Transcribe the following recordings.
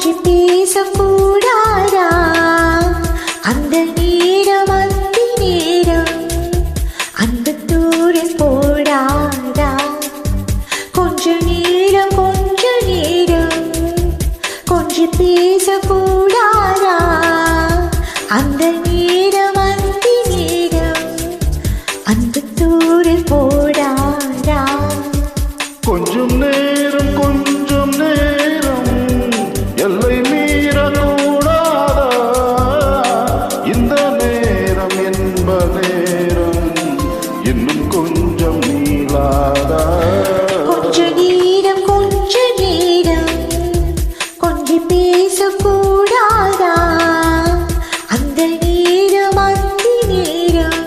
கொஞ்சம் பேசக்கூடாதா அந்த நேரம் அந்த நேரம் அந்த தூரம் போடாதா கொஞ்ச நேரம் கொஞ்சம் பேசக்கூடாதா அந்த நேரம் அந்த நேரம் அந்த தூரம் போடாதா கொஞ்சம் நேரம் எல்லை மீறக்கூடாதா இந்த நேரம் என்ப நேரம் இன்னும் கொஞ்சம் நீளாதா கொஞ்ச நேரம் கொஞ்சம் பேசக்கூடாதா அந்த நேரம் அந்த நேரம்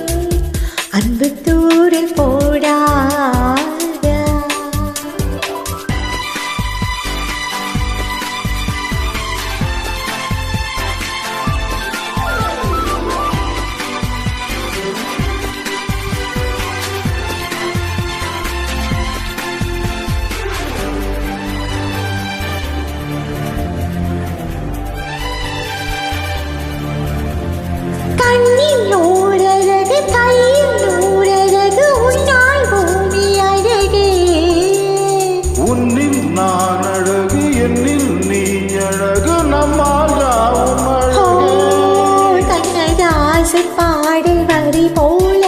அன்பு தூரல் போடாதா கண்ணில் நூறழகு கையில் நூறழகு உன்னால் பூமி அழகே உன்னில் நான் அழகு என்னில் நீ அழகு நம்மால் யாவும் அழகு கண்ணதாசை பாடல் வரி போல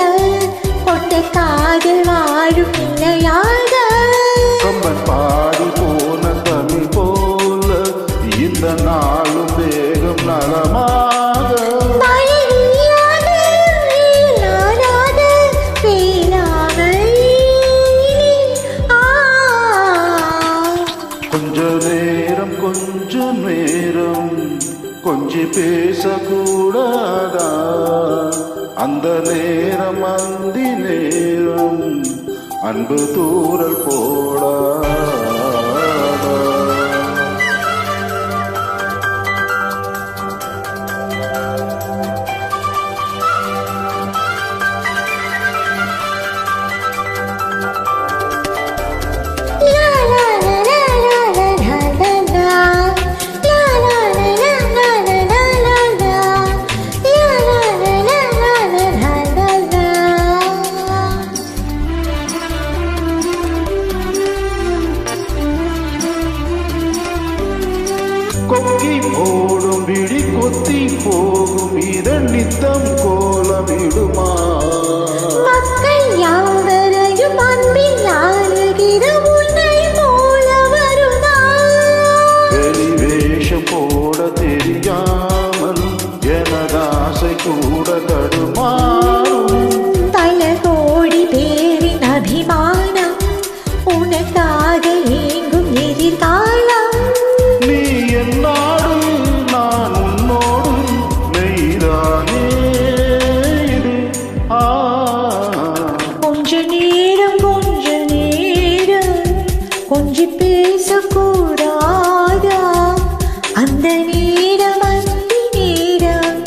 கொண்ட காதல் வாழும் நிலையாக கம்பன் பாடி போன தமிழ் போல இந்த நாளும் வேகம் நலமாக கொஞ்ச நேரம் கொஞ்சி பேசக்கூடாதா அந்த நேரம் அந்தி நேரம் அன்பு தூரல் போடாதா கொக்கி போடும் விழி கொத்தி போகும் இதன் நித்தம் கோலமிடுமா மக்கள் யாவரையும் அன்பில் ஆளுகிற உன்னை போல வருமா வெளி வேஷம் போட தெரியாமல் எனதாசை கூட தடுமாறும் பல கோடி பேரின் அபிமானம் உனக்காக ஏங்கும் எதிர்காலம் நீ என்னோடு நான் உன்னோடு மெய்தானே இது கொஞ்ச நேரம் கொஞ்சம் பேசக்கூடாதா அந்த நேரம் அந்த நேரம்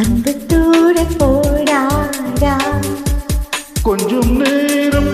அன்பு தூர போடாதா கொஞ்சம் நேரம்